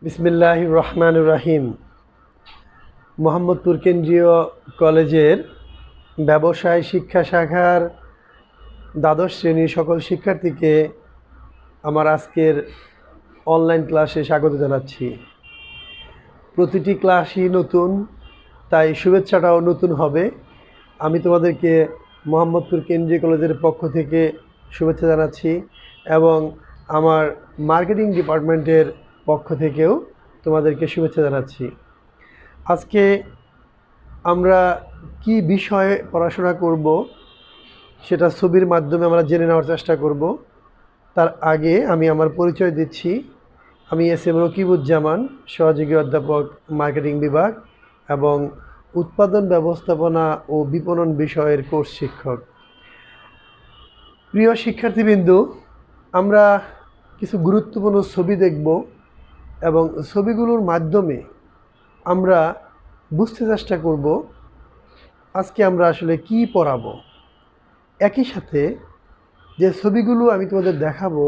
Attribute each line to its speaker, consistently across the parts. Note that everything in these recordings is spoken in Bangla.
Speaker 1: বিসমিল্লাহির রহমানির রহিম। মোহাম্মদপুর কেন্দ্রীয় কলেজের ব্যবসায় শিক্ষা শাখার দ্বাদশ শ্রেণীর সকল শিক্ষার্থীকে আমার আজকের অনলাইন ক্লাসে স্বাগত জানাচ্ছি। প্রতিটি ক্লাসই নতুন, তাই শুভেচ্ছাটাও নতুন হবে। আমি তোমাদেরকে মোহাম্মদপুর কেন্দ্রীয় কলেজের পক্ষ থেকে শুভেচ্ছা জানাচ্ছি এবং আমার মার্কেটিং ডিপার্টমেন্টের পক্ষ থেকেও তোমাদেরকে শুভেচ্ছা জানাচ্ছি। আজকে আমরা কি বিষয়ে পড়াশোনা করব সেটা ছবির মাধ্যমে আমরা জেনে নেওয়ার চেষ্টা করব। তার আগে আমি আমার পরিচয় দিচ্ছি। আমি এস.এম. রকিবুজ্জামান, সহযোগী অধ্যাপক, মার্কেটিং বিভাগ এবং উৎপাদন ব্যবস্থাপনা ও বিপণন বিষয়ের কোর্স শিক্ষক। প্রিয় শিক্ষার্থীবৃন্দু, আমরা কিছু গুরুত্বপূর্ণ ছবি দেখব এবং ছবিগুলোর মাধ্যমে আমরা বুঝতে চেষ্টা করব আজকে আমরা আসলে কি পড়াবো। একই সাথে যে ছবিগুলো আমি তোমাদের দেখাবো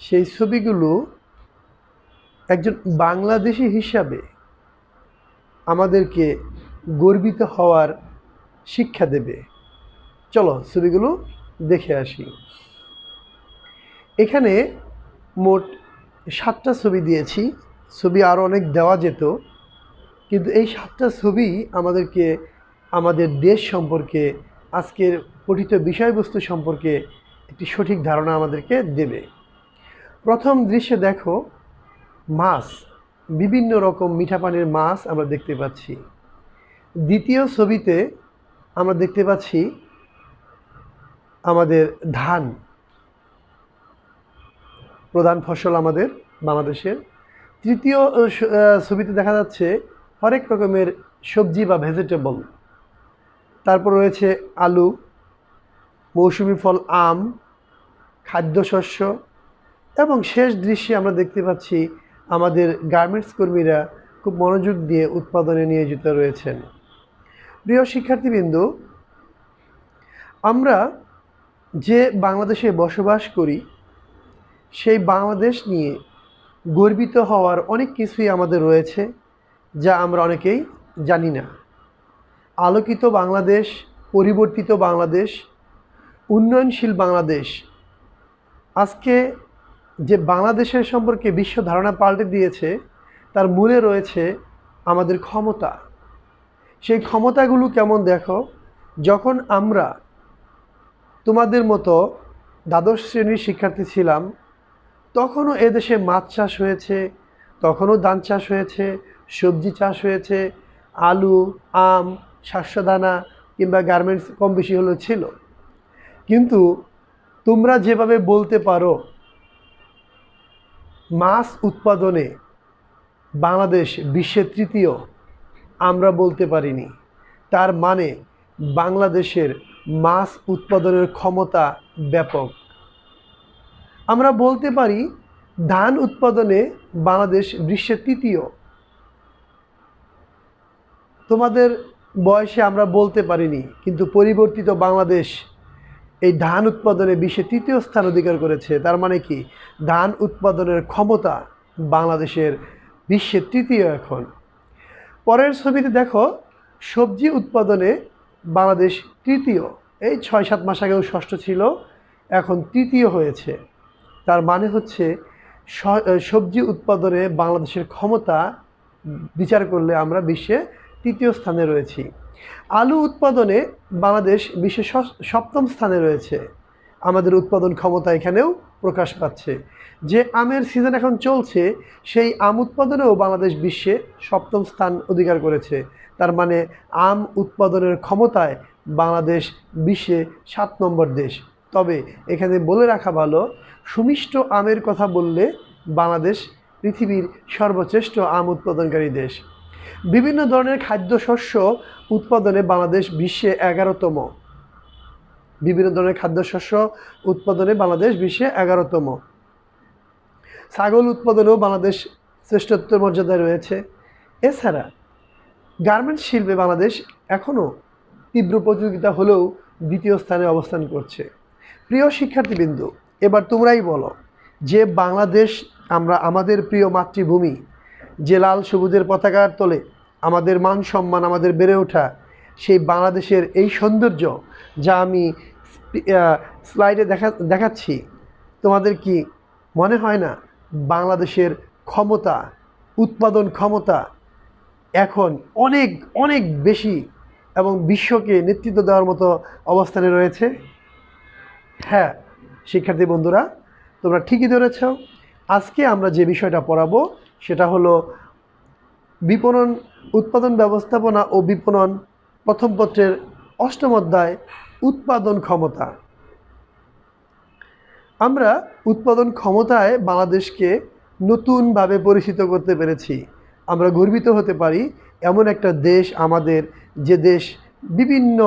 Speaker 1: সেই ছবিগুলো একজন বাংলাদেশি হিসাবে আমাদেরকে গর্বিত হওয়ার শিক্ষা দেবে। চলো ছবিগুলো দেখে আসি। এখানে মোট 7টা ছবি দিয়েছি। ছবি আরও অনেক দেওয়া যেত, কিন্তু এই 7টা ছবি আমাদেরকে আমাদের দেশ সম্পর্কে, আজকের পঠিত বিষয়বস্তু সম্পর্কে একটি সঠিক ধারণা আমাদেরকে দেবে। প্রথম দৃশ্যে দেখো মাছ, বিভিন্ন রকম মিঠা পানির মাছ আমরা দেখতে পাচ্ছি। দ্বিতীয় ছবিতে আমরা দেখতে পাচ্ছি আমাদের ধান, প্রধান ফসল আমাদের বাংলাদেশের। তৃতীয় ছবিতে দেখা যাচ্ছে হরেক রকমের সবজি বা ভেজিটেবল। তারপর রয়েছে আলু, মৌসুমি ফল আম, খাদ্যশস্য এবং শেষ দৃশ্যে আমরা দেখতে পাচ্ছি আমাদের গার্মেন্টস কর্মীরা খুব মনোযোগ দিয়ে উৎপাদনে নিয়োজিত রয়েছেন। প্রিয় শিক্ষার্থীবৃন্দ, আমরা যে বাংলাদেশে বসবাস করি সেই বাংলাদেশ নিয়ে গর্বিত হওয়ার অনেক কিছুই আমাদের রয়েছে যা আমরা অনেকেই জানি না। আলোকিত বাংলাদেশ, পরিবর্তিত বাংলাদেশ, উন্নয়নশীল বাংলাদেশ। আজকে যে বাংলাদেশের সম্পর্কে বিশ্ব ধারণা পাল্টে দিয়েছে তার মূলে রয়েছে আমাদের ক্ষমতা। সেই ক্ষমতাগুলো কেমন দেখো, যখন আমরা তোমাদের মতো দ্বাদশ শ্রেণীর শিক্ষার্থী ছিলাম তখনও এদেশে মাছ চাষ হয়েছে, তখনও ধান চাষ হয়েছে, সবজি চাষ হয়েছে, আলু, আম, শস্যদানা কিংবা গার্মেন্টস কম বেশি হলেও ছিল। কিন্তু তোমরা যেভাবে বলতে পারো মাছ উৎপাদনে বাংলাদেশ বিশ্বের তৃতীয়, আমরা বলতে পারিনি। তার মানে বাংলাদেশের মাছ উৎপাদনের ক্ষমতা ব্যাপক। আমরা বলতে পারি ধান উৎপাদনে বাংলাদেশ বিশ্বের তৃতীয়। তোমাদের বয়সে আমরা বলতে পারিনি, কিন্তু পরিবর্তিত বাংলাদেশ এই ধান উৎপাদনে বিশ্বে তৃতীয় স্থান অধিকার করেছে। তার মানে কি, ধান উৎপাদনের ক্ষমতা বাংলাদেশের বিশ্বের তৃতীয় এখন। পরের ছবিতে দেখো সবজি উৎপাদনে বাংলাদেশ তৃতীয়। এই 6-7 মাস আগেও ষষ্ঠ ছিল, এখন তৃতীয় হয়েছে। তার মানে হচ্ছে সবজি উৎপাদনে বাংলাদেশের ক্ষমতা বিচার করলে আমরা বিশ্বে তৃতীয় স্থানে রয়েছি। আলু উৎপাদনে বাংলাদেশ বিশ্বের 7ম স্থানে রয়েছে। আমাদের উৎপাদন ক্ষমতা এখানেও প্রকাশ পাচ্ছে। যে আমের সিজন এখন চলছে সেই আম উৎপাদনেও বাংলাদেশ বিশ্বে 7ম স্থান অধিকার করেছে। তার মানে আম উৎপাদনের ক্ষমতায় বাংলাদেশ বিশ্বে 7 নম্বর দেশ। তবে এখানে বলে রাখা ভালো, সুমিষ্ট আমের কথা বললে বাংলাদেশ পৃথিবীর সর্বশ্রেষ্ঠ আম উৎপাদনকারী দেশ। বিভিন্ন ধরনের খাদ্যশস্য উৎপাদনে বাংলাদেশ বিশ্বে 11তম। বিভিন্ন ধরনের খাদ্যশস্য উৎপাদনে বাংলাদেশ বিশ্বে 11তম। ছাগল উৎপাদনেও বাংলাদেশ শ্রেষ্ঠত্ব মর্যাদায় রয়েছে। এছাড়া গার্মেন্টস শিল্পে বাংলাদেশ এখনও তীব্র প্রতিযোগিতা হলেও দ্বিতীয় স্থানে অবস্থান করছে। প্রিয় শিক্ষার্থীবৃন্দ, এবার তোমরাই বলো যে বাংলাদেশ আমরা আমাদের প্রিয় মাতৃভূমি যে লাল সবুজের পতাকার তলে আমাদের মান সম্মান, আমাদের বেড়ে ওঠা সেই বাংলাদেশের এই সৌন্দর্য যা আমি স্লাইডে দেখাচ্ছি, তোমাদের কি মনে হয় না বাংলাদেশের ক্ষমতা, উৎপাদন ক্ষমতা এখন অনেক অনেক বেশি এবং বিশ্বকে নেতৃত্ব দেওয়ার মতো অবস্থানে রয়েছে? হ্যাঁ শিক্ষার্থী বন্ধুরা, তোমরা ঠিকই ধরেছ। আজকে আমরা যে বিষয়টা পড়াবো সেটা হলো বিপণন, উৎপাদন ব্যবস্থাপনা ও বিপণন, প্রথম পত্রের ৮ম অধ্যায় উৎপাদন ক্ষমতা। আমরা উৎপাদন ক্ষমতায় বাংলাদেশকে নতুনভাবে পরিচিত করতে পেরেছি। আমরা গর্বিত হতে পারি এমন একটা দেশ আমাদের, যে দেশ বিভিন্ন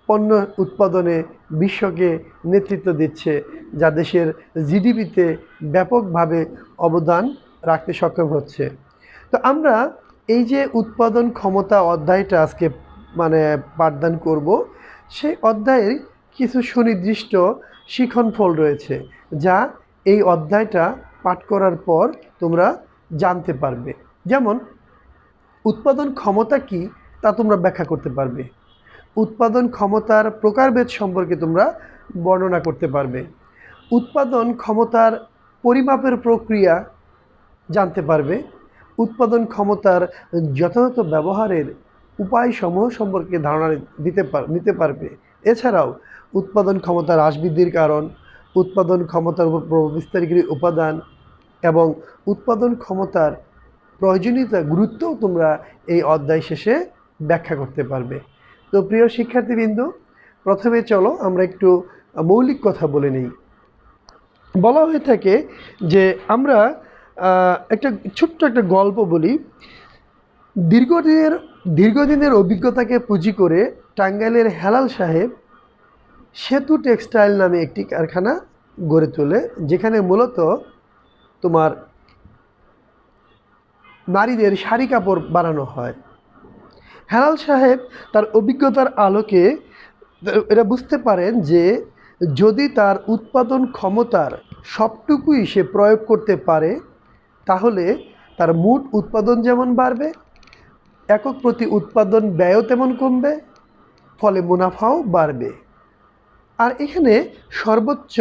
Speaker 1: পণ্য উৎপাদনে বিশ্বকে নেতৃত্ব দিচ্ছে, যা দেশের জিডিপিতে ব্যাপকভাবে অবদান রাখতে সক্ষম হচ্ছে। তো আমরা এই যে উৎপাদন ক্ষমতা অধ্যায়টা আজকে পাঠদান করব, সেই অধ্যায়ের কিছু সুনির্দিষ্ট শিক্ষণফল রয়েছে যা এই অধ্যায়টা পাঠ করার পর তোমরা জানতে পারবে। যেমন উৎপাদন ক্ষমতা কি তা তোমরা ব্যাখ্যা করতে পারবে, উৎপাদন ক্ষমতার প্রকারভেদ সম্পর্কে তোমরা বর্ণনা করতে পারবে, উৎপাদন ক্ষমতার পরিমাপের প্রক্রিয়া জানতে পারবে, উৎপাদন ক্ষমতার যথাযথ ব্যবহারের উপায়সমূহ সম্পর্কে ধারণা নিতে পারবে। এছাড়াও উৎপাদন ক্ষমতা হ্রাস বৃদ্ধির কারণ, উৎপাদন ক্ষমতার উপর প্রভাব বিস্তারকারী উপাদান এবং উৎপাদন ক্ষমতার প্রয়োজনীয়তা গুরুত্বও তোমরা এই অধ্যায় শেষে ব্যাখ্যা করতে পারবে। তো প্রিয় শিক্ষার্থীবৃন্দ, প্রথমে চলো আমরা একটু মৌলিক কথা বলে নিই। বলা হয়ে থাকে যে আমরা একটা ছোট্ট একটা গল্প বলি। দীর্ঘদিনের অভিজ্ঞতাকে পুঁজি করে টাঙ্গাইলের হেলাল সাহেব সেতু টেক্সটাইল নামে একটি কারখানা গড়ে তোলে, যেখানে মূলত তোমার নারীদের শাড়ি কাপড় বানানো হয়। হেলাল সাহেব তার অভিজ্ঞতার আলোকে এটা বুঝতে পারেন যে যদি তার উৎপাদন ক্ষমতার সবটুকুই সে প্রয়োগ করতে পারে, তাহলে তার মোট উৎপাদন যেমন বাড়বে, একক প্রতি উৎপাদন ব্যয়ও তেমন কমবে, ফলে মুনাফাও বাড়বে। আর এখানে সর্বোচ্চ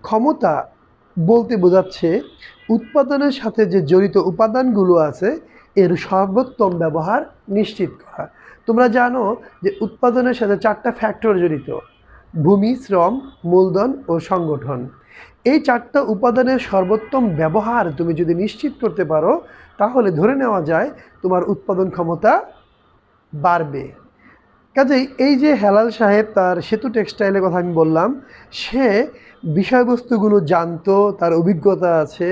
Speaker 1: ক্ষমতা বলতে বোঝাচ্ছে উৎপাদনের সাথে যে জড়িত উপাদানগুলো আছে এর সর্বোত্তম ব্যবহার নিশ্চিত করা। তোমরা জানো যে উৎপাদনের সাথে 4টা ফ্যাক্টর জড়িত: ভূমি, শ্রম, মূলধন ও সংগঠন। এই 4টা উপাদানের সর্বোত্তম ব্যবহার তুমি যদি নিশ্চিত করতে পারো, তাহলে ধরে নেওয়া যায় তোমার উৎপাদন ক্ষমতা বাড়বে। কাজেই এই যে হেলাল সাহেব তার সেতু টেক্সটাইলের কথা আমি বললাম, সে বিষয়বস্তুগুলো জানতো, তার অভিজ্ঞতা আছে,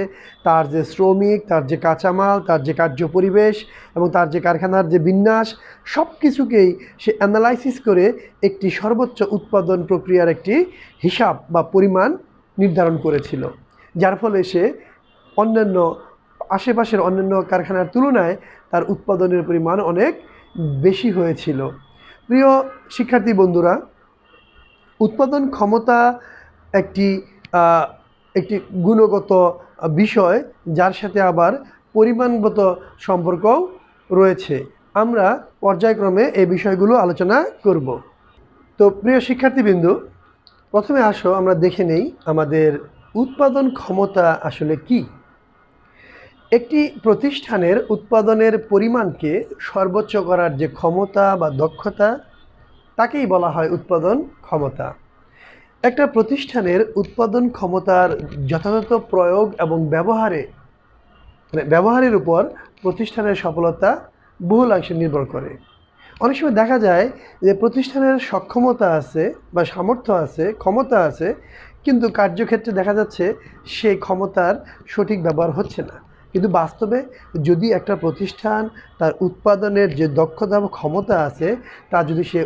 Speaker 1: তার যে শ্রমিক, তার যে কাঁচামাল, তার যে কার্য পরিবেশ এবং তার যে কারখানার যে বিন্যাস, সব কিছুকেই সে অ্যানালাইসিস করে একটি সর্বোচ্চ উৎপাদন প্রক্রিয়ার একটি হিসাব বা পরিমাণ নির্ধারণ করেছিল, যার ফলে সে আশেপাশের অন্যান্য কারখানার তুলনায় তার উৎপাদনের পরিমাণ অনেক বেশি হয়েছিল। প্রিয় শিক্ষার্থী বন্ধুরা, উৎপাদন ক্ষমতা একটি গুণগত বিষয়, যার সাথে আবার পরিমাণগত সম্পর্কও রয়েছে। আমরা পর্যায়ক্রমে এই বিষয়গুলো আলোচনা করব। তো প্রিয় শিক্ষার্থীবৃন্দ, প্রথমে আসো আমরা দেখে নেই আমাদের উৎপাদন ক্ষমতা আসলে কি। একটি প্রতিষ্ঠানের উৎপাদনের পরিমাণকে সর্বোচ্চ করার যে ক্ষমতা বা দক্ষতা, তাকেই বলা হয় উৎপাদন ক্ষমতা। একটা প্রতিষ্ঠানের উৎপাদন ক্ষমতার যথাযথ প্রয়োগ এবং ব্যবহারের উপর প্রতিষ্ঠানের সফলতা বহুলাংশে নির্ভর করে। অনেক সময় দেখা যায় যে প্রতিষ্ঠানের সক্ষমতা আছে বা সামর্থ্য আছে, ক্ষমতা আছে, কিন্তু কার্যক্ষেত্রে দেখা যাচ্ছে সেই ক্ষমতার সঠিক ব্যবহার হচ্ছে না। কিন্তু বাস্তবে যদি একটা প্রতিষ্ঠান তার উৎপাদনের যে দক্ষতা বা ক্ষমতা আছে তা যদি সে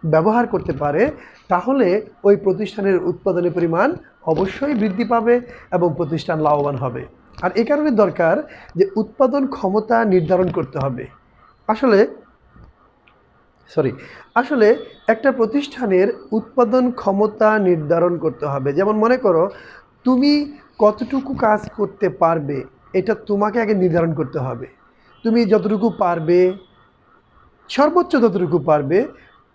Speaker 1: ব্যবহার করতে পারে, তাহলে ওই প্রতিষ্ঠানের উৎপাদনের পরিমাণ অবশ্যই বৃদ্ধি পাবে এবং প্রতিষ্ঠান লাভবান হবে। আর এই কারণে দরকার যে উৎপাদন ক্ষমতা নির্ধারণ করতে হবে। আসলে একটা প্রতিষ্ঠানের উৎপাদন ক্ষমতা নির্ধারণ করতে হবে। যেমন মনে করো তুমি কতটুকু কাজ করতে পারবে এটা তোমাকে আগে নির্ধারণ করতে হবে। তুমি যতটুকু পারবে, সর্বোচ্চ যতটুকু পারবে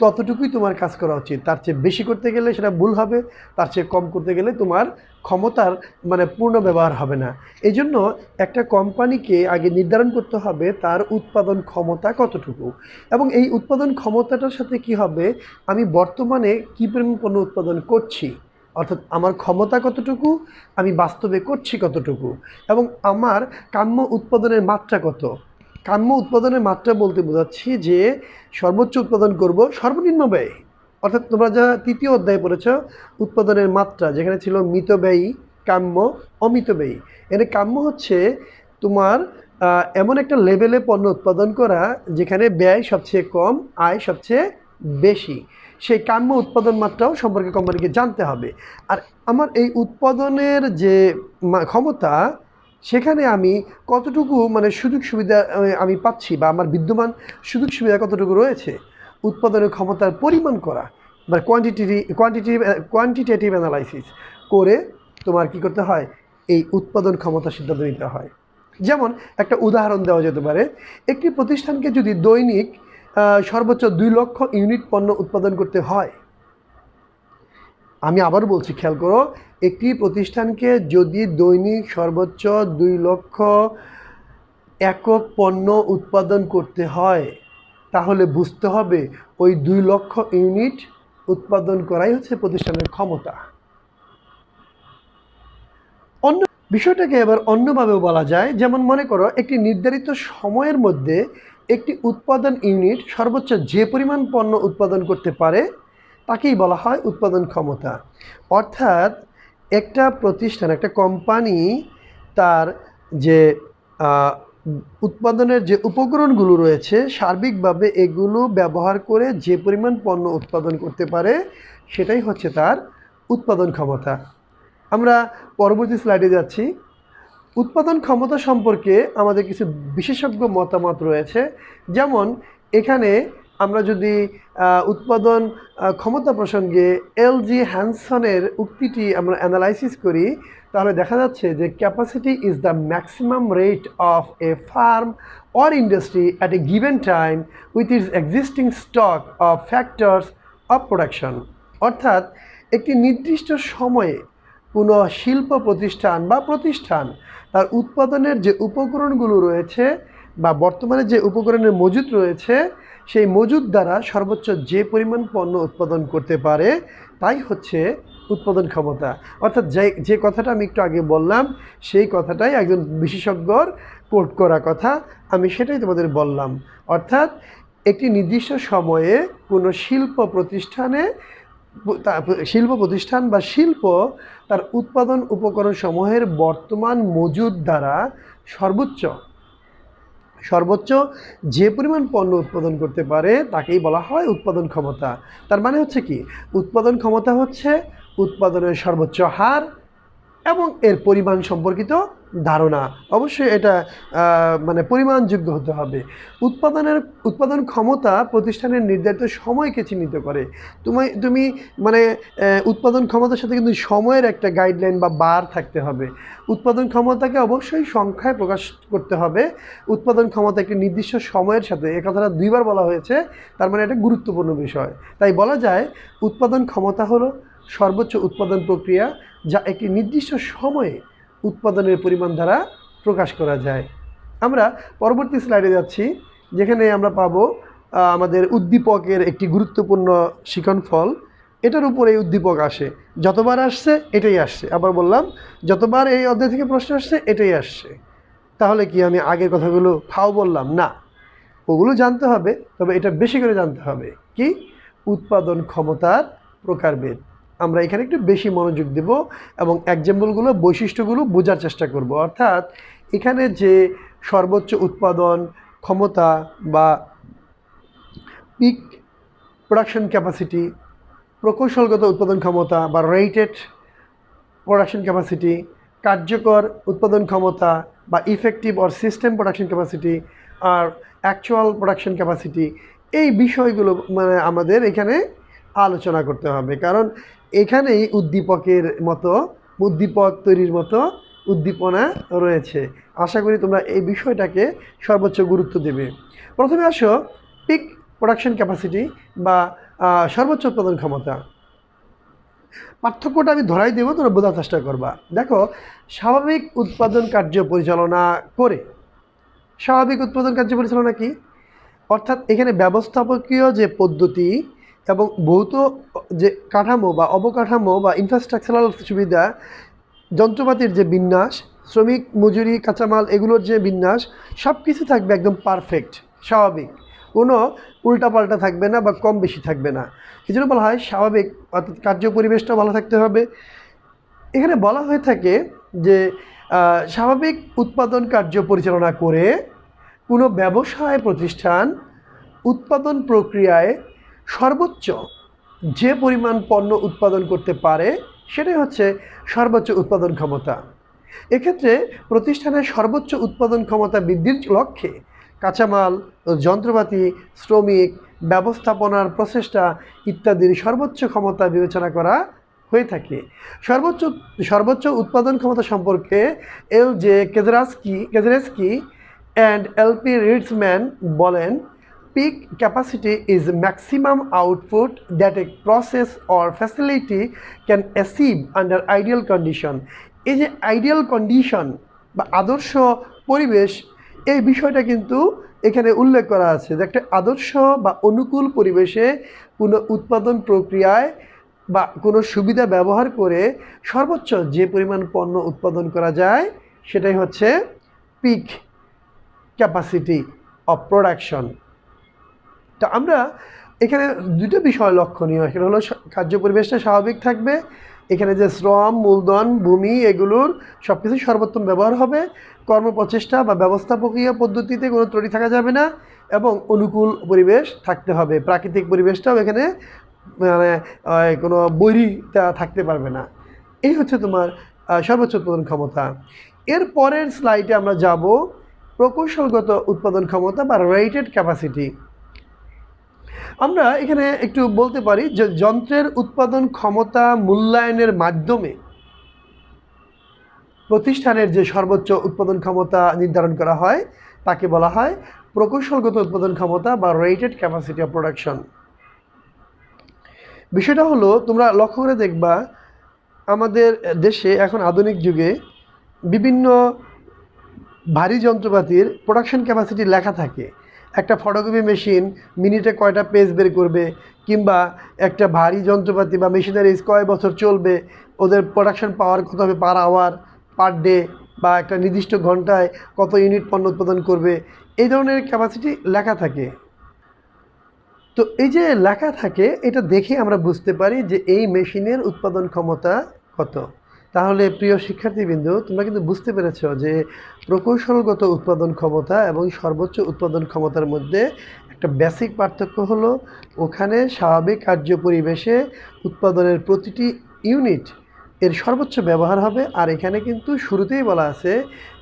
Speaker 1: ততটুকুই তোমার কাজ করা উচিত। তার চেয়ে বেশি করতে গেলে সেটা ভুল হবে, তার চেয়ে কম করতে গেলে তোমার ক্ষমতার পূর্ণ ব্যবহার হবে না। এই জন্য একটা কোম্পানিকে আগে নির্ধারণ করতে হবে তার উৎপাদন ক্ষমতা কতটুকু, এবং এই উৎপাদন ক্ষমতাটার সাথে কি হবে, আমি বর্তমানে কী পরিমাণ পণ্য উৎপাদন করছি, অর্থাৎ আমার ক্ষমতা কতটুকু, আমি বাস্তবে করছি কতটুকু, এবং আমার কাম্য উৎপাদনের মাত্রা কত। কাম্য উৎপাদনের মাত্রা বলতে বোঝাচ্ছি যে সর্বোচ্চ উৎপাদন করব সর্বনিম্ন ব্যয়, অর্থাৎ তোমরা যা তৃতীয় অধ্যায়ে পড়েছ উৎপাদনের মাত্রা, যেখানে ছিল মিতব্যয়ী, কাম্য, অমিতব্যয়ী। এর কাম্য হচ্ছে তোমার এমন একটা লেভেলে পণ্য উৎপাদন করা যেখানে ব্যয় সবচেয়ে কম, আয় সবচেয়ে বেশি। সেই কাম্য উৎপাদন মাত্রাও সম্পর্কে কোম্পানিকে জানতে হবে। আর আমার এই উৎপাদনের যে ক্ষমতা, সেখানে আমি কতটুকু সুযোগ সুবিধা আমি পাচ্ছি, বা আমার বিদ্যমান সুযোগ সুবিধা কতটুকু রয়েছে, উৎপাদনের ক্ষমতার পরিমাণ করা বা কোয়ান্টিটেটিভ অ্যানালাইসিস করে তোমার কি করতে হয়, এই উৎপাদন ক্ষমতা সিদ্ধান্ত নিতে হয়। যেমন একটা উদাহরণ দেওয়া যেতে পারে, একটি প্রতিষ্ঠানকে যদি দৈনিক সর্বোচ্চ 2 লক্ষ ইউনিট পণ্য উৎপাদন করতে হয়, আমি আবার বলছি, খেয়াল করো, একটি প্রতিষ্ঠানকে যদি দৈনিক সর্বোচ্চ 2 লক্ষ একক পণ্য উৎপাদন করতে হয়, তাহলে বুঝতে হবে ওই 2 লক্ষ ইউনিট উৎপাদন করাই হচ্ছে প্রতিষ্ঠানের ক্ষমতা। অন্য বিষয়টাকে এবার অন্যভাবেও বলা যায়, যেমন মনে করো একটি নির্ধারিত সময়ের মধ্যে একটি উৎপাদন ইউনিট সর্বোচ্চ যে পরিমাণ পণ্য উৎপাদন করতে পারে তাকেই বলা হয় উৎপাদন ক্ষমতা। অর্থাৎ একটা প্রতিষ্ঠান, একটা কোম্পানি তার যে উৎপাদনের যে উপকরণগুলো রয়েছে সার্বিকভাবে এগুলো ব্যবহার করে যে পরিমাণ পণ্য উৎপাদন করতে পারে সেটাই হচ্ছে তার উৎপাদন ক্ষমতা। আমরা পরবর্তী স্লাইডে যাচ্ছি। উৎপাদন ক্ষমতা সম্পর্কে আমাদের কিছু বিশেষজ্ঞ মতামত রয়েছে। যেমন এখানে আমরা যদি উৎপাদন ক্ষমতা প্রসঙ্গে এলজি হ্যানসনের উক্তিটি আমরা অ্যানালাইসিস করি, তাহলে দেখা যাচ্ছে যে capacity is the maximum rate of A farm or industry at a given time with its existing stock of factors of production. অর্থাৎ একটি নির্দিষ্ট সময়ে কোনো শিল্প প্রতিষ্ঠান বা প্রতিষ্ঠান তার উৎপাদনের যে উপকরণগুলো রয়েছে বা বর্তমানে যে উপকরণের মজুদ রয়েছে সেই মজুদ দ্বারা সর্বোচ্চ যে পরিমাণ পণ্য উৎপাদন করতে পারে তাই হচ্ছে উৎপাদন ক্ষমতা। অর্থাৎ যে কথাটা আমি একটু আগে বললাম সেই কথাটাই একজন বিশেষজ্ঞর কোট করা কথা, আমি সেটাই তোমাদের বললাম। অর্থাৎ একটি নির্দিষ্ট সময়ে কোনো শিল্প প্রতিষ্ঠান বা শিল্প তার উৎপাদন উপকরণ সমূহের বর্তমান মজুদ দ্বারা সর্বোচ্চ যে পরিমাণ পণ্য উৎপাদন করতে পারে তাকেই বলা হয় উৎপাদন ক্ষমতা। তার মানে হচ্ছে কি, উৎপাদন ক্ষমতা হচ্ছে উৎপাদনের সর্বোচ্চ হার এবং এর পরিমাণ সম্পর্কিত ধারণা। অবশ্যই এটা পরিমাণযোগ্য হতে হবে। উৎপাদন ক্ষমতা প্রতিষ্ঠানের নির্ধারিত সময়কে চিহ্নিত করে। তুমি উৎপাদন ক্ষমতার সাথে কিন্তু সময়ের একটা গাইডলাইন বা বার থাকতে হবে। উৎপাদন ক্ষমতাকে অবশ্যই সংখ্যায় প্রকাশ করতে হবে। উৎপাদন ক্ষমতা একটি নির্দিষ্ট সময়ের সাথে, এ কথাটা 2বার বলা হয়েছে, তার মানে এটা গুরুত্বপূর্ণ বিষয়। তাই বলা যায় উৎপাদন ক্ষমতা হলো সর্বোচ্চ উৎপাদন প্রক্রিয়া যা একটি নির্দিষ্ট সময়ে উৎপাদনের পরিমাণ দ্বারা প্রকাশ করা যায়। আমরা পরবর্তী স্লাইডে যাচ্ছি, যেখানে আমরা পাবো আমাদের উদ্দীপকের একটি গুরুত্বপূর্ণ শিকনফল। এটার উপরে এই উদ্দীপক আসে, যতবার আসছে এটাই আসছে। আবার বললাম, যতবার এই অধ্যায় থেকে প্রশ্ন আসছে এটাই আসছে। তাহলে কি আমি আগের কথাগুলো ফাও বললাম? না, ওগুলো জানতে হবে, তবে এটা বেশি করে জানতে হবে। কি? উৎপাদন ক্ষমতার প্রকারভেদ। আমরা এখানে একটু বেশি মনোযোগ দেব এবং এক্সাম্পলগুলো, বৈশিষ্ট্যগুলো বোঝার চেষ্টা করব। অর্থাৎ এখানে যে সর্বোচ্চ উৎপাদন ক্ষমতা বা পিক প্রোডাকশন ক্যাপাসিটি, প্রকৌশলগত উৎপাদন ক্ষমতা বা রেটেড প্রোডাকশন ক্যাপাসিটি, কার্যকর উৎপাদন ক্ষমতা বা effective or system production capacity আর অ্যাকচুয়াল প্রোডাকশন ক্যাপাসিটি, এই বিষয়গুলো আমাদের এখানে আলোচনা করতে হবে। কারণ এখানেই উদ্দীপকের মতো উদ্দীপক তৈরির মতো উদ্দীপনা রয়েছে। আশা করি তোমরা এই বিষয়টাকে সর্বোচ্চ গুরুত্ব দেবে। প্রথমে আসো পিক প্রোডাকশন ক্যাপাসিটি বা সর্বোচ্চ উৎপাদন ক্ষমতা। পার্থক্যটা আমি ধরাই দেবো, তোমরা বোঝার চেষ্টা করবা। দেখো, স্বাভাবিক উৎপাদন কার্য পরিচালনা করে, স্বাভাবিক উৎপাদন কার্য পরিচালনা কি? অর্থাৎ এখানে ব্যবস্থাপকীয় যে পদ্ধতি এবং ভৌত যে কাঠামো বা অবকাঠামো বা ইনফ্রাস্ট্রাকচারাল সুবিধা, যন্ত্রপাতির যে বিন্যাস, শ্রমিক মজুরি কাঁচামাল এগুলোর যে বিন্যাস, সব কিছু থাকবে একদম পারফেক্ট, স্বাভাবিক, কোনো উল্টাপাল্টা থাকবে না বা কম বেশি থাকবে না। এই জন্য বলা হয় স্বাভাবিক, অর্থাৎ কার্য পরিবেশটা ভালো থাকতে হবে। এখানে বলা হয়ে থাকে যে স্বাভাবিক উৎপাদন কার্য পরিচালনা করে কোনো ব্যবসায় প্রতিষ্ঠান উৎপাদন প্রক্রিয়ায় সর্বোচ্চ যে পরিমাণ পণ্য উৎপাদন করতে পারে সেটাই হচ্ছে সর্বোচ্চ উৎপাদন ক্ষমতা। এক্ষেত্রে প্রতিষ্ঠানের সর্বোচ্চ উৎপাদন ক্ষমতা বৃদ্ধির লক্ষ্যে কাঁচামাল, যন্ত্রপাতি, শ্রমিক, ব্যবস্থাপনার প্রচেষ্টা ইত্যাদির সর্বোচ্চ ক্ষমতা বিবেচনা করা হয়ে থাকে। সর্বোচ্চ উৎপাদন ক্ষমতা সম্পর্কে এল.জে. কেজেরেস্কি অ্যান্ড এল.পি. রিডসম্যান বলেন, peak capacity is maximum output that a process or facility can achieve under ideal condition. এই যে আইডিয়াল কন্ডিশন বা আদর্শ পরিবেশ, এই বিষয়টা কিন্তু এখানে উল্লেখ করা আছে যে একটা আদর্শ বা অনুকূল পরিবেশে কোনো উৎপাদন প্রক্রিয়ায় বা কোনো সুবিধা ব্যবহার করে সর্বোচ্চ যে পরিমাণ পণ্য উৎপাদন করা যায় সেটাই হচ্ছে পিক ক্যাপাসিটি অফ প্রোডাকশন। তো আমরা এখানে দুটো বিষয় লক্ষণীয়। এখানে হলো কার্য পরিবেশটা স্বাভাবিক থাকবে, এখানে যে শ্রম, মূলধন, ভূমি এগুলোর সব কিছু সর্বোত্তম ব্যবহার হবে, কর্মপ্রচেষ্টা বা ব্যবস্থাপকীয় পদ্ধতিতে কোনো ত্রুটি থাকা যাবে না, এবং অনুকূল পরিবেশ থাকতে হবে। প্রাকৃতিক পরিবেশটাও এখানে মানে কোনো বৈরিতা থাকতে পারবে না। এই হচ্ছে তোমার সর্বোচ্চ উৎপাদন ক্ষমতা। এর পরের স্লাইডে আমরা যাব প্রকৌশলগত উৎপাদন ক্ষমতা বা রেটেড ক্যাপাসিটি। আমরা এখানে একটু বলতে পারি যে যন্ত্রের উৎপাদন ক্ষমতা মূল্যায়নের মাধ্যমে প্রতিষ্ঠানের যে সর্বোচ্চ উৎপাদন ক্ষমতা নির্ধারণ করা হয় তাকে বলা হয় প্রকৌশলগত উৎপাদন ক্ষমতা বা রেটেড ক্যাপাসিটি অফ প্রোডাকশন। বিষয়টা হলো, তোমরা লক্ষ্য করে দেখবা আমাদের দেশে এখন আধুনিক যুগে বিভিন্ন ভারী যন্ত্রপাতির প্রোডাকশন ক্যাপাসিটি লেখা থাকে। একটা ফটোকপি মেশিন মিনিটে কয়টা পেজ বের করবে, কিংবা একটা ভারী যন্ত্রপাতি বা মেশিনারিজ কয় বছর চলবে, ওদের প্রোডাকশন পাওয়ার কত হবে পার আওয়ার, পার ডে, বা একটা নির্দিষ্ট ঘন্টায় কত ইউনিট পণ্য উৎপাদন করবে, এই ধরনের ক্যাপাসিটি লেখা থাকে। তো এই যে লেখা থাকে, এটা দেখে আমরা বুঝতে পারি যে এই মেশিনের উৎপাদন ক্ষমতা কত। তাহলে প্রিয় শিক্ষার্থীবৃন্দ, তোমরা কিন্তু বুঝতে পেরেছ যে প্রকৌশলগত উৎপাদন ক্ষমতা এবং সর্বোচ্চ উৎপাদন ক্ষমতার মধ্যে একটা বেসিক পার্থক্য হলো, ওখানে স্বাভাবিক কার্য পরিবেশে উৎপাদনের প্রতিটি ইউনিট এর সর্বোচ্চ ব্যবহার হবে, আর এখানে কিন্তু শুরুতেই বলা আছে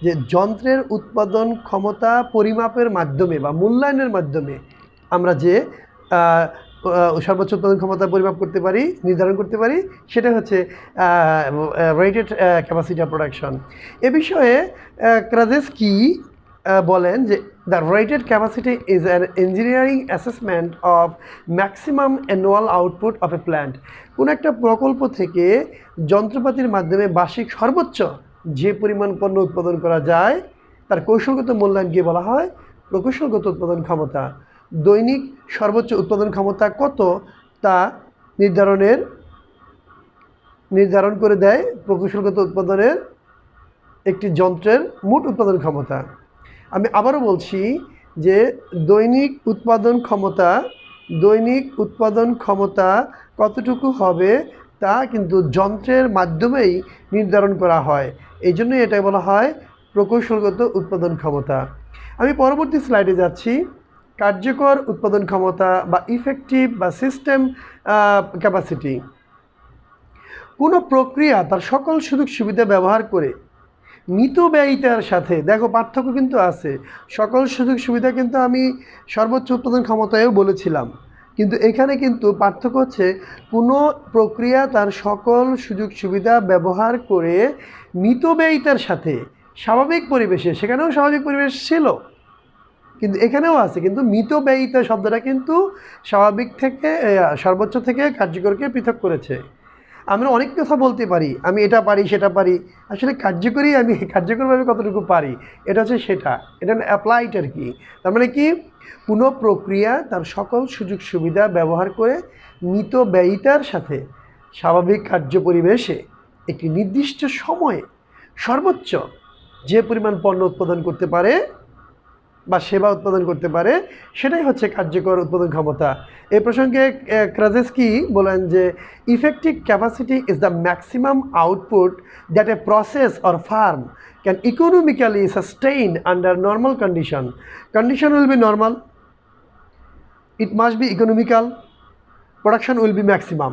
Speaker 1: যে যন্ত্রের উৎপাদন ক্ষমতা পরিমাপের মাধ্যমে বা মূল্যায়নের মাধ্যমে আমরা যে সর্বোচ্চ উৎপাদন ক্ষমতা পরিমাপ করতে পারি, নির্ধারণ করতে পারি, সেটা হচ্ছে রেটেড ক্যাপাসিটি অফ প্রোডাকশন। এ বিষয়ে ক্রাজেস্কি বলেন যে the rated capacity is an engineering assessment of maximum annual output of A plant. কোনো একটা প্রকল্প থেকে যন্ত্রপাতির মাধ্যমে বার্ষিক সর্বোচ্চ যে পরিমাণ পণ্য উৎপাদন করা যায় তার কৌশলগত মূল্যায়নকে বলা হয় প্রকৌশলগত উৎপাদন ক্ষমতা। দৈনিক সর্বোচ্চ উৎপাদন ক্ষমতা কত তা নির্ধারণ করে দেয় প্রকৌশলগত উৎপাদনের একটি যন্ত্রের মোট উৎপাদন ক্ষমতা। আমি আবারও বলছি যে দৈনিক উৎপাদন ক্ষমতা কতটুকু হবে তা কিন্তু যন্ত্রের মাধ্যমেই নির্ধারণ করা হয়, এই জন্যই এটা বলা হয় প্রকৌশলগত উৎপাদন ক্ষমতা। আমি পরবর্তী স্লাইডে যাচ্ছি। কার্যকর উৎপাদন ক্ষমতা বা ইফেক্টিভ বা সিস্টেম ক্যাপাসিটি। কোনো প্রক্রিয়া তার সকল সুযোগ সুবিধা ব্যবহার করে মিতব্যয়িতার সাথে, দেখো পার্থক্য কিন্তু আছে, সকল সুযোগ সুবিধা কিন্তু আমি সর্বোচ্চ উৎপাদন ক্ষমতায়ও বলেছিলাম, কিন্তু এখানে কিন্তু পার্থক্য হচ্ছে কোনো প্রক্রিয়া তার সকল সুযোগ সুবিধা ব্যবহার করে মিতব্যয়িতার সাথে স্বাভাবিক পরিবেশে, সেখানেও স্বাভাবিক পরিবেশ ছিল কিন্তু এখানেও আছে, কিন্তু মিতব্যয়িতা শব্দটা কিন্তু স্বাভাবিক থেকে সর্বোচ্চ থেকে কার্যকরকে পৃথক করেছে। আমরা অনেক কথা বলতে পারি, আমি এটা পারি সেটা পারি, আসলে কার্যকরী আমি কার্যকরভাবে কতটুকু পারি এটা হচ্ছে সেটা, এটা অ্যাপ্লাইড আর কি। তার মানে কি, কোনো প্রক্রিয়া তার সকল সুযোগ সুবিধা ব্যবহার করে মিতব্যয়িতার সাথে স্বাভাবিক কার্য পরিবেশে একটি নির্দিষ্ট সময়ে সর্বোচ্চ যে পরিমাণ পণ্য উৎপাদন করতে পারে বা সেবা উৎপাদন করতে পারে সেটাই হচ্ছে কার্যকর উৎপাদন ক্ষমতা। এই প্রসঙ্গে ক্রাজেস্কি বলেন যে effective capacity is the maximum output that a process or farm can economically sustain under normal condition. Condition will be normal, it must be economical, production will be maximum.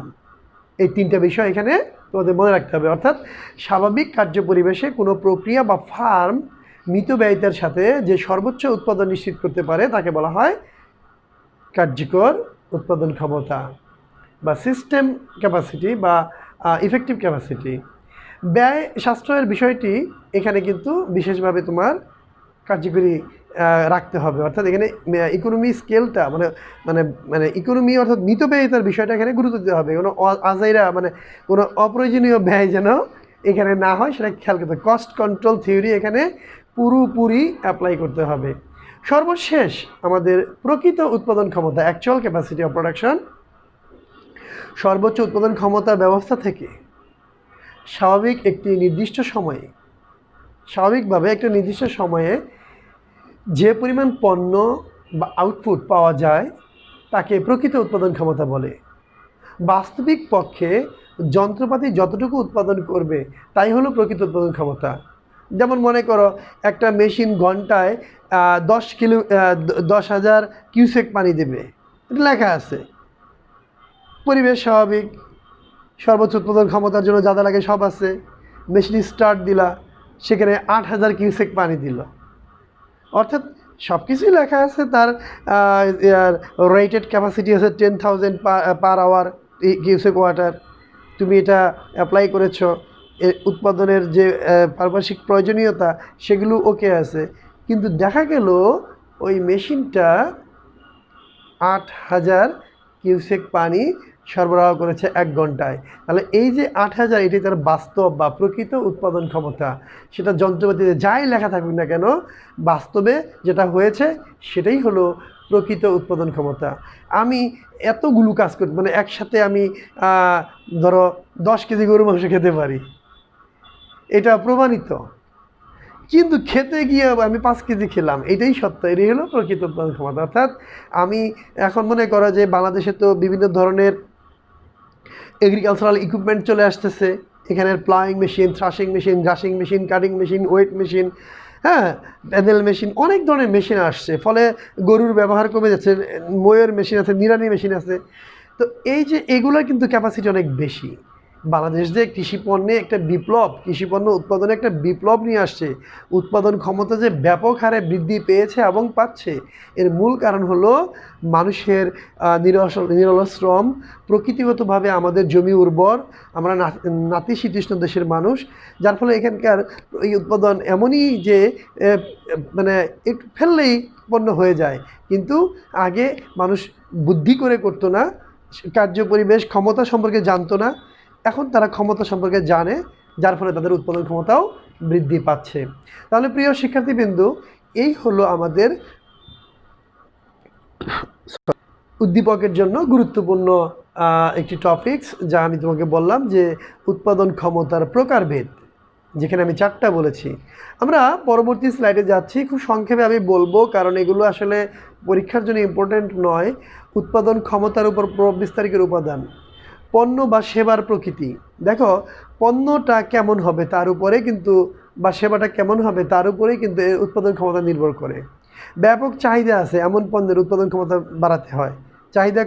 Speaker 1: এই তিনটা বিষয় এখানে তোমাদের মনে রাখতে হবে। অর্থাৎ স্বাভাবিক কার্য পরিবেশে কোনো প্রক্রিয়া বা ফার্ম মিতব্যয়িতার সাথে যে সর্বোচ্চ উৎপাদন নিশ্চিত করতে পারে তাকে বলা হয় কার্যকর উৎপাদন ক্ষমতা বা সিস্টেম ক্যাপাসিটি বা ইফেক্টিভ ক্যাপাসিটি। ব্যয় সাশ্রয়ের বিষয়টি এখানে কিন্তু বিশেষভাবে তোমার কার্যকরী রাখতে হবে। অর্থাৎ এখানে ইকোনমি স্কেলটা মানে মানে মানে ইকোনমি অর্থাৎ মিতব্যয়িতার বিষয়টা এখানে গুরুত্ব দিতে হবে। কোনো আজাইরা মানে কোনো অপ্রয়োজনীয় ব্যয় যেন এখানে না হয় সেটা খেয়াল করতে হবে। কস্ট কন্ট্রোল থিওরি এখানে পুরোপুরি অ্যাপ্লাই করতে হবে। সর্বশেষ আমাদের প্রকৃত উৎপাদন ক্ষমতা, অ্যাকচুয়াল ক্যাপাসিটি অফ প্রোডাকশন, সর্বোচ্চ উৎপাদন ক্ষমতা ব্যবস্থা থেকে স্বাভাবিক একটি নির্দিষ্ট সময়ে, স্বাভাবিকভাবে একটা নির্দিষ্ট সময়ে যে পরিমাণ পণ্য বা আউটপুট পাওয়া যায় তাকে প্রকৃত উৎপাদন ক্ষমতা বলে। বাস্তবিক পক্ষে যন্ত্রপাতি যতটুকু উৎপাদন করবে তাই হলো প্রকৃত উৎপাদন ক্ষমতা। যেমন মনে করো একটা মেশিন ঘন্টায় 10,000 কিউসেক পানি দেবে, এটা লেখা আছে। পরিবেশ স্বাভাবিক, সর্বোচ্চ উৎপাদন ক্ষমতার জন্য যা যা লাগে সব আছে। মেশিন স্টার্ট দিলা, সেখানে 8,000 কিউসেক পানি দিল, অর্থাৎ সব কিছুই লেখা আছে। তার রেটেড ক্যাপাসিটি আছে 10,000 পার আওয়ার কিউসেক ওয়াটার। তুমি এটা অ্যাপ্লাই করেছো, উৎপাদনের যে পারিপার্শ্বিক প্রয়োজনীয়তা সেগুলো ওকে আছে, কিন্তু দেখা গেল ওই মেশিনটা 8,000 কিউসেক পানি সরবরাহ করেছে 1 ঘন্টায়। তাহলে এই যে 8,000 এটি তার বাস্তব বা প্রকৃত উৎপাদন ক্ষমতা। সেটা যন্ত্রপাতিতে যাই লেখা থাকুক না কেন, বাস্তবে যেটা হয়েছে সেটাই হলো প্রকৃত উৎপাদন ক্ষমতা। আমি এতগুলো কাজ করতে মানে একসাথে আমি ধরো 10 কেজি গরু মাংস খেতে পারি, এটা প্রমাণিত, কিন্তু খেতে গিয়ে আমি 5 কেজি খেলাম, এটাই সত্য, এটাই হলো প্রকৃত উৎপাদন ক্ষমতা। অর্থাৎ আমি এখন মনে করো যে বাংলাদেশে তো বিভিন্ন ধরনের এগ্রিকালচারাল ইকুইপমেন্ট চলে আসতেছে। এখানের plying machine, threshing machine, grazing machine, cutting machine, weight machine, হ্যাঁ, প্যানেল মেশিন, অনেক ধরনের মেশিন আসছে। ফলে গরুর ব্যবহার কমে যাচ্ছে। ময়ের মেশিন আছে, নিড়ানি মেশিন আছে। তো এই যে এগুলোর কিন্তু ক্যাপাসিটি অনেক বেশি। বাংলাদেশ যে কৃষিপণ্যে একটা বিপ্লব, কৃষিপণ্য উৎপাদনে একটা বিপ্লব নিয়ে আসছে, উৎপাদন ক্ষমতা যে ব্যাপক হারে বৃদ্ধি পেয়েছে এবং পাচ্ছে, এর মূল কারণ হলো মানুষের নিরলস শ্রম। প্রকৃতিগতভাবে আমাদের জমি উর্বর, আমরা নাতিশীতোষ্ণ দেশের মানুষ, যার ফলে এখানকার এই উৎপাদন এমনই যে মানে একটু ফেললেই পণ্য হয়ে যায়। কিন্তু আগে মানুষ বুদ্ধি করে করতো না, কার্য পরিবেশ ক্ষমতা সম্পর্কে জানতো না। এখন তারা ক্ষমতা সম্পর্কে জানে, যার ফলে তাদের উৎপাদন ক্ষমতাও বৃদ্ধি পাচ্ছে। তাহলে প্রিয় শিক্ষার্থীবৃন্দু, এই হলো আমাদের উদ্দীপকের জন্য গুরুত্বপূর্ণ একটি টপিকস, যা আমি তোমাকে বললাম যে উৎপাদন ক্ষমতার প্রকারভেদ, যেখানে আমি 4টা বলেছি। আমরা পরবর্তী স্লাইডে যাচ্ছি, খুব সংক্ষেপে আমি বলবো কারণ এগুলো আসলে পরীক্ষার জন্য ইম্পর্ট্যান্ট নয়। উৎপাদন ক্ষমতার উপর প্রভাব বিস্তারকের উপাদান, পণ্য বা সেবার প্রকৃতি। দেখো, পণ্যটা কেমন হবে তার উপরে কিন্তু, বা সেবাটা কেমন হবে তার উপরেই কিন্তু এর উৎপাদন ক্ষমতা নির্ভর করে। ব্যাপক চাহিদা আছে এমন পণ্যের উৎপাদন ক্ষমতা বাড়াতে হয়, চাহিদা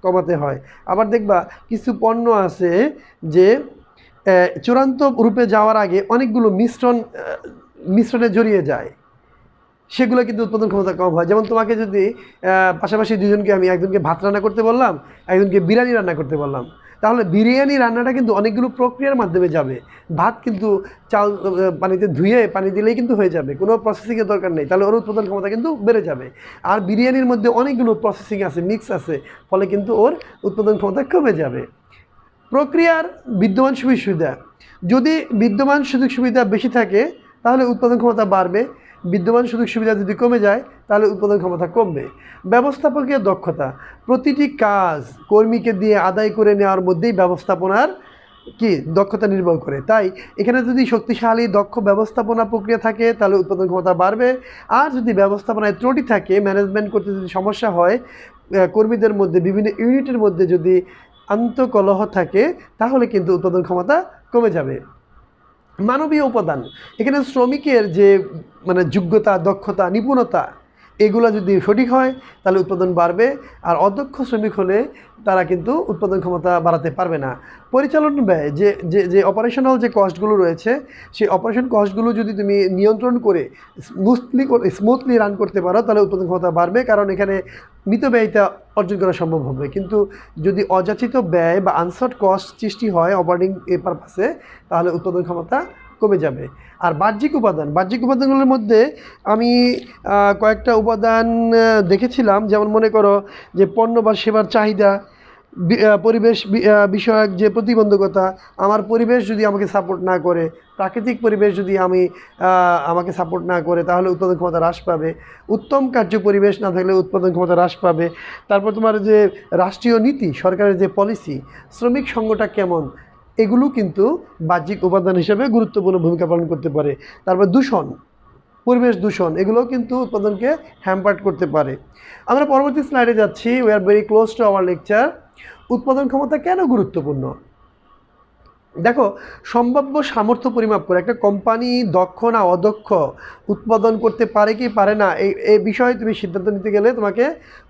Speaker 1: কমাতে হয়। আবার দেখবা কিছু পণ্য আছে যে চূড়ান্ত রূপে যাওয়ার আগে অনেকগুলো মিশ্রণে জড়িয়ে যায়। সেগুলো কিন্তু উৎপাদন ক্ষমতা কম হয়। যেমন তোমাকে যদি পাশাপাশি দুজনকে, আমি একজনকে ভাত রান্না করতে বললাম, একজনকে বিরিয়ানি রান্না করতে বললাম, তাহলে বিরিয়ানি রান্নাটা কিন্তু অনেকগুলো প্রক্রিয়ার মাধ্যমে যাবে। ভাত কিন্তু চাল পানিতে ধুয়ে পানি দিলেই কিন্তু হয়ে যাবে, কোনো প্রসেসিংয়ের দরকার নেই, তাহলে ওর উৎপাদন ক্ষমতা কিন্তু বেড়ে যাবে। আর বিরিয়ানির মধ্যে অনেকগুলো প্রসেসিং আছে, মিক্স আছে, ফলে কিন্তু ওর উৎপাদন ক্ষমতা কমে যাবে। প্রক্রিয়ার বিদ্যমান সুযোগ সুবিধা, যদি বিদ্যমান সুযোগ সুবিধা বেশি থাকে তাহলে উৎপাদন ক্ষমতা বাড়বে, বিদ্যমান সুযোগ সুবিধা যদি কমে যায় তাহলে উৎপাদন ক্ষমতা কমবে। ব্যবস্থাপকের দক্ষতা, প্রতিটি কাজ কর্মীকে দিয়ে আদায় করে নেওয়ার মধ্যেই ব্যবস্থাপনার কি দক্ষতা নির্ভর করে। তাই এখানে যদি শক্তিশালী দক্ষ ব্যবস্থাপনা প্রক্রিয়া থাকে তাহলে উৎপাদন ক্ষমতা বাড়বে। আর যদি ব্যবস্থাপনায় ত্রুটি থাকে, ম্যানেজমেন্ট করতে যদি সমস্যা হয়, কর্মীদের মধ্যে বিভিন্ন ইউনিটের মধ্যে যদি আন্তঃকলহ থাকে, তাহলে কিন্তু উৎপাদন ক্ষমতা কমে যাবে। মানবীয় উপাদান, এখানে শ্রমিকের যে মানে যোগ্যতা, দক্ষতা, নিপুণতা, এগুলো যদি সঠিক হয় তাহলে উৎপাদন বাড়বে। আর অদক্ষ শ্রমিক হলে তারা কিন্তু উৎপাদন ক্ষমতা বাড়াতে পারবে না। পরিচালন ব্যয়, যে যে যে অপারেশনাল যে কস্টগুলো রয়েছে, সেই অপারেশন কস্টগুলো যদি তুমি নিয়ন্ত্রণ করে স্মুথলি রান করতে পারো তাহলে উৎপাদন ক্ষমতা বাড়বে, কারণ এখানে মিতব্যয়িতা অর্জন করা সম্ভব হবে। কিন্তু যদি অযাচিত ব্যয় বা আনসর্ট কস্ট সৃষ্টি হয় অপারেটিং পারপাসে, তাহলে উৎপাদন ক্ষমতা কমে যাবে। আর বাহ্যিক উপাদান, বাহ্যিক উপাদানগুলোর মধ্যে আমি কয়েকটা উপাদান দেখেছিলাম, যেমন মনে করো যে পণ্য বা সেবার চাহিদা, পরিবেশ বিষয়ক যে প্রতিবন্ধকতা, আমার পরিবেশ যদি আমাকে সাপোর্ট না করে, প্রাকৃতিক পরিবেশ যদি আমাকে সাপোর্ট না করে, তাহলে উৎপাদন ক্ষমতা হ্রাস পাবে। উত্তম কার্য পরিবেশ না থাকলে উৎপাদন ক্ষমতা হ্রাস পাবে। তারপর তোমার যে রাষ্ট্রীয় নীতি, সরকারের যে পলিসি, শ্রমিক সংঘটা কেমন, এগুলো কিন্তু বাহ্যিক উপাদান হিসেবে গুরুত্বপূর্ণ ভূমিকা পালন করতে পারে। তারপর দূষণ, পরিবেশ দূষণ, এগুলোও কিন্তু উৎপাদনকে হ্যাম্পার্ট করতে পারে। আমরা পরবর্তী স্লাইডে যাচ্ছি। We are very close to our lecture. উৎপাদন ক্ষমতা কেন গুরুত্বপূর্ণ? দেখো, সম্ভাব্য সামর্থ্য পরিমাপ করে একটা কোম্পানি দক্ষ না অদক্ষ, উৎপাদন করতে পারে কি পারে না, এই বিষয়ে তুমি সিদ্ধান্ত নিতে গেলে তোমাকে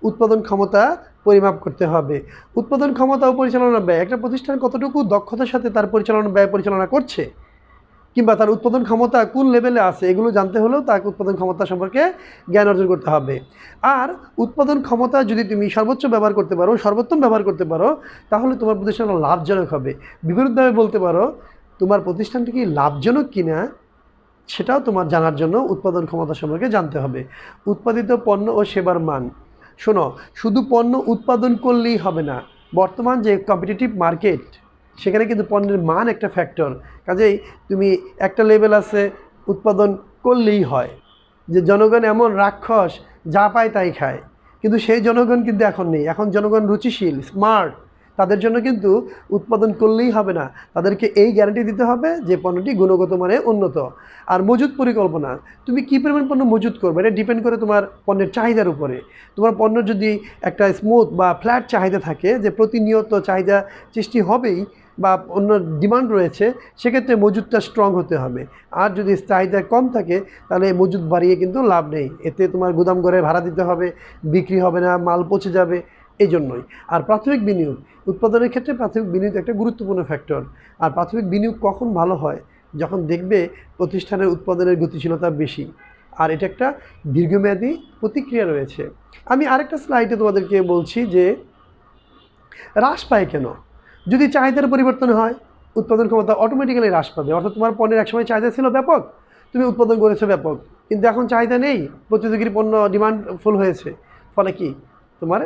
Speaker 1: উৎপাদন ক্ষমতা পরিমাপ করতে হবে। উৎপাদন ক্ষমতা ও পরিচালনা ব্যয়, একটা প্রতিষ্ঠান কতটুকু দক্ষতার সাথে তার ব্যয় পরিচালনা করছে, কিংবা তার উৎপাদন ক্ষমতা কোন লেভেলে আছে, এগুলো জানতে হলেও তাকে উৎপাদন ক্ষমতা সম্পর্কে জ্ঞান অর্জন করতে হবে। আর উৎপাদন ক্ষমতা যদি তুমি সর্বোচ্চ ব্যবহার করতে পারো, সর্বোত্তম ব্যবহার করতে পারো, তাহলে তোমার প্রতিষ্ঠান লাভজনক হবে। বিপরীতভাবে বলতে পারো, তোমার প্রতিষ্ঠানটি কি লাভজনক কিনা সেটাও তোমার জানার জন্য উৎপাদন ক্ষমতা সম্পর্কে জানতে হবে। উৎপাদিত পণ্য ও সেবার মান, শোনো, শুধু পণ্য উৎপাদন করলেই হবে না। বর্তমান যে কম্পিটিটিভ মার্কেট, সেখানে কিন্তু পণ্যের মান একটা ফ্যাক্টর। কাজেই তুমি একটা লেভেল আছে উৎপাদন করলেই হয়, যে জনগণ এমন রাক্ষস যা পায় তাই খায়, কিন্তু সেই জনগণ কিন্তু এখন নেই। এখন জনগণ রুচিশীল, স্মার্ট, তাদের জন্য কিন্তু উৎপাদন করলেই হবে না, তাদেরকে এই গ্যারান্টি দিতে হবে যে পণ্যটি গুণগত মানে উন্নত। আর মজুত পরিকল্পনা, তুমি কী পরিমাণ পণ্য মজুত করবে, এটা ডিপেন্ড করে তোমার পণ্যের চাহিদার উপরে। তোমার পণ্য যদি একটা স্মুথ বা ফ্ল্যাট চাহিদা থাকে, যে প্রতিনিয়ত চাহিদা সৃষ্টি হবেই বা অন্য ডিমান্ড রয়েছে, সেক্ষেত্রে মজুতটা স্ট্রং হতে হবে। আর যদি চাহিদা কম থাকে তাহলে মজুত বাড়িয়ে কিন্তু লাভ নেই, এতে তোমার গুদাম ঘরে ভাড়া দিতে হবে, বিক্রি হবে না, মাল পচে যাবে, এই জন্যই। আর প্রাথমিক বিনিয়োগ, উৎপাদনের ক্ষেত্রে প্রাথমিক বিনিয়োগ একটা গুরুত্বপূর্ণ ফ্যাক্টর। আর প্রাথমিক বিনিয়োগ কখন ভালো হয়? যখন দেখবে প্রতিষ্ঠানের উৎপাদনের গতিশীলতা বেশি, আর এটা একটা দীর্ঘমেয়াদী প্রতিক্রিয়া রয়েছে। আমি আরেকটা স্লাইডে তোমাদেরকে বলছি যে হ্রাস পায় কেন। যদি চাহিদার পরিবর্তন হয়, উৎপাদন ক্ষমতা অটোমেটিক্যালি হ্রাস পাবে। অর্থাৎ তোমার পণ্যের একসময় চাহিদা ছিল ব্যাপক, তুমি উৎপাদন করেছো ব্যাপক, কিন্তু এখন চাহিদা নেই, প্রতিযোগীর পণ্য ডিমান্ড ফুল হয়েছে, ফলে কি তোমার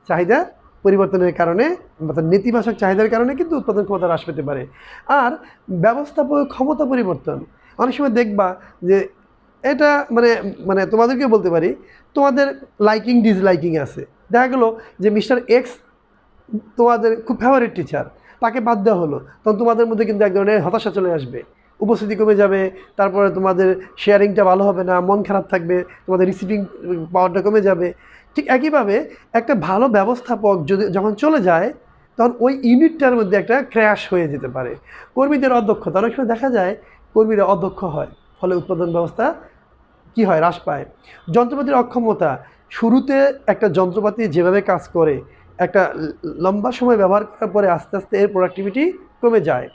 Speaker 1: চাহিদা পরিবর্তনের কারণে, অর্থাৎ নেতিবাচক চাহিদার কারণে কিন্তু উৎপাদন ক্ষমতা হ্রাস পেতে পারে। আর ব্যবস্থাপক ক্ষমতা পরিবর্তন, অনেক সময় দেখবা যে এটা মানে মানে তোমাদেরকে বলতে পারি, তোমাদের লাইকিং ডিসলাইকিং আছে। দেখা গেলো যে মিস্টার এক্স তোমাদের খুব ফেভারিট টিচার, তাকে বাদ দেওয়া হলো, তখন তোমাদের মধ্যে কিন্তু এক ধরনের হতাশা চলে আসবে, উপস্থিতি কমে যাবে, তারপরে তোমাদের শেয়ারিংটা ভালো হবে না, মন খারাপ থাকবে, তোমাদের রিসিভিং পাওয়ারটা কমে যাবে। ঠিক একইভাবে একটা ভালো ব্যবস্থাপক যখন চলে যায়, তখন ওই ইউনিটটার মধ্যে একটা ক্র্যাশ হয়ে যেতে পারে। কর্মীদের অদক্ষতা, অনেক সময় দেখা যায় কর্মীরা অদক্ষ হয়, ফলে উৎপাদন ব্যবস্থা কি হয়, হ্রাস পায়। যন্ত্রপাতির অক্ষমতা, শুরুতে একটা যন্ত্রপাতি যেভাবে কাজ করে, একটা লম্বা সময় ব্যবহার করার পরে আস্তে আস্তে এর প্রোডাক্টিভিটি কমে যায়।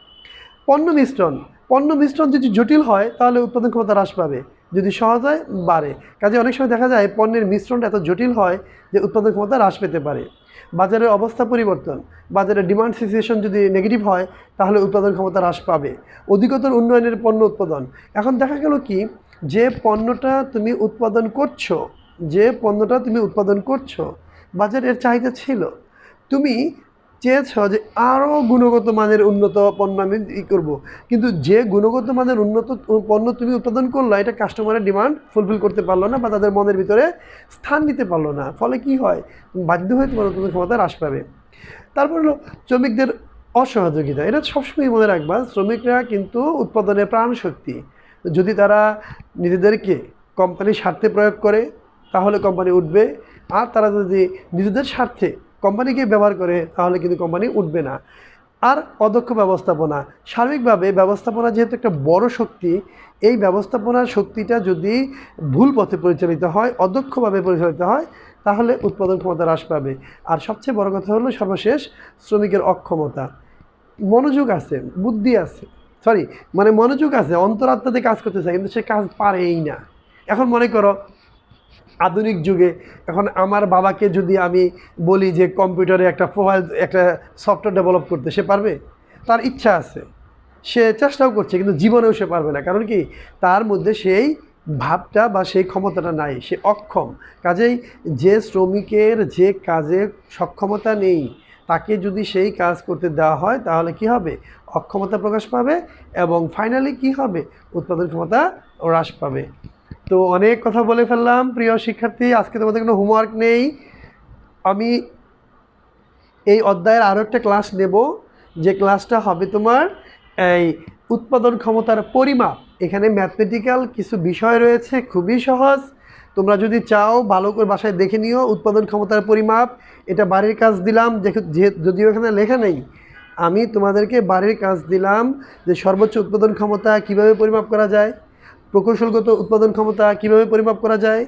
Speaker 1: পণ্য মিশ্রণ, পণ্য মিশ্রণ যদি জটিল হয় তাহলে উৎপাদন ক্ষমতা হ্রাস পাবে। যদি সহজ হয় বাড়ে। কাজে অনেক সময় দেখা যায় পণ্যের মিশ্রণটা এত জটিল হয় যে উৎপাদন ক্ষমতা হ্রাস পেতে পারে। বাজারের অবস্থা পরিবর্তন, বাজারের ডিমান্ড সিচুয়েশন যদি নেগেটিভ হয় তাহলে উৎপাদন ক্ষমতা হ্রাস পাবে। অধিকতর উন্নয়নের পণ্য উৎপাদন, এখন দেখা গেল কি যে পণ্যটা তুমি উৎপাদন করছো বাজারের চাহিদা ছিল, তুমি চেয়েছ যে আরও গুণগত মানের উন্নত পণ্য আমি করবো, কিন্তু যে গুণগত মানের উন্নত পণ্য তুমি উৎপাদন করলো এটা কাস্টমারের ডিমান্ড ফুলফিল করতে পারলো না বা তাদের মনের ভিতরে স্থান নিতে পারলো না, ফলে কি হয় বাধ্য হয়ে তোমার উৎপাদন ক্ষমতা হ্রাস পাবে। তারপর হলো শ্রমিকদের অসহযোগিতা, এটা সবসময় মনে রাখবা, শ্রমিকরা কিন্তু উৎপাদনের প্রাণ শক্তি। যদি তারা নিজেদেরকে কোম্পানির স্বার্থে প্রয়োগ করে তাহলে কোম্পানি উঠবে, আর তারা যদি নিজেদের স্বার্থে কোম্পানিকে ব্যবহার করে তাহলে কিন্তু কোম্পানি উঠবে না। আর অদক্ষ ব্যবস্থাপনা, সার্বিকভাবে ব্যবস্থাপনা যেহেতু একটা বড় শক্তি, এই ব্যবস্থাপনার শক্তিটা যদি ভুল পথে পরিচালিত হয়, অদক্ষভাবে পরিচালিত হয় তাহলে উৎপাদন ক্ষমতা হ্রাস পাবে। আর সবচেয়ে বড় কথা হলো সর্বশেষ শ্রমিকের অক্ষমতা। মনোযোগ আছে, বুদ্ধি আছে, মনোযোগ আছে, অন্তরাত্মাতে কাজ করতে চায় কিন্তু সে কাজ পারেই না। এখন মনে করো আধুনিক যুগে এখন আমার বাবাকে যদি আমি বলি যে কম্পিউটারে একটা সফটওয়্যার ডেভেলপ করতে, সে পারবে? তার ইচ্ছা আছে, সে চেষ্টাও করছে, কিন্তু জীবনেও সে পারবে না। কারণ কি, তার মধ্যে সেই ভাবটা বা সেই ক্ষমতাটা নাই, সে অক্ষম। কাজেই যে শ্রমিকের যে কাজে সক্ষমতা নেই তাকে যদি সেই কাজ করতে দেওয়া হয় তাহলে কি হবে, অক্ষমতা প্রকাশ পাবে এবং ফাইনালি কি হবে, উৎপাদন ক্ষমতা হ্রাস পাবে। তো অনেক কথা বলে ফেললাম প্রিয় শিক্ষার্থী, আজকে তোমাদের কোনো হোমওয়ার্ক নেই। আমি এই অধ্যায়ের আরও একটা ক্লাস নেব, যে ক্লাসটা হবে তোমার এই উৎপাদন ক্ষমতার পরিমাপ। এখানে ম্যাথমেটিক্যাল কিছু বিষয় রয়েছে, খুবই সহজ। তোমরা যদি চাও ভালো করে বাসায় দেখে নিও উৎপাদন ক্ষমতার পরিমাপ। এটা বাড়ির কাজ দিলাম, যদিও এখানে লেখা নেই, আমি তোমাদেরকে বাড়ির কাজ দিলাম যে সর্বোচ্চ উৎপাদন ক্ষমতা কিভাবে পরিমাপ করা যায়, প্রকৌশলগত উৎপাদন ক্ষমতা কিভাবে পরিমাপ করা যায়,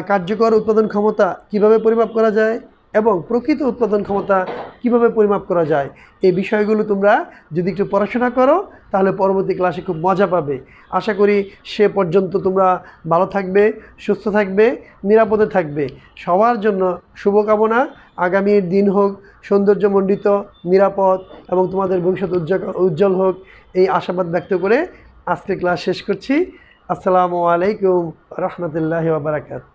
Speaker 1: কার্যকর উৎপাদন ক্ষমতা কিভাবে পরিমাপ করা যায় এবং প্রকৃত উৎপাদন ক্ষমতা কিভাবে পরিমাপ করা যায়। এই বিষয়গুলো তোমরা যদি একটু পড়াশোনা করো তাহলে পরবর্তী ক্লাসে খুব মজা পাবে। আশা করি সে পর্যন্ত তোমরা ভালো থাকবে, সুস্থ থাকবে, নিরাপদে থাকবে। সবার জন্য শুভকামনা। আগামীর দিন হোক সৌন্দর্যমণ্ডিত, নিরাপদ এবং তোমাদের ভবিষ্যৎ উজ্জ্বল হোক, এই আশাবাদ ব্যক্ত করে আজকের ক্লাস শেষ করছি। আসসালামু আলাইকুম রহমতুল্লাহি ওয়া বারাকাতুহু।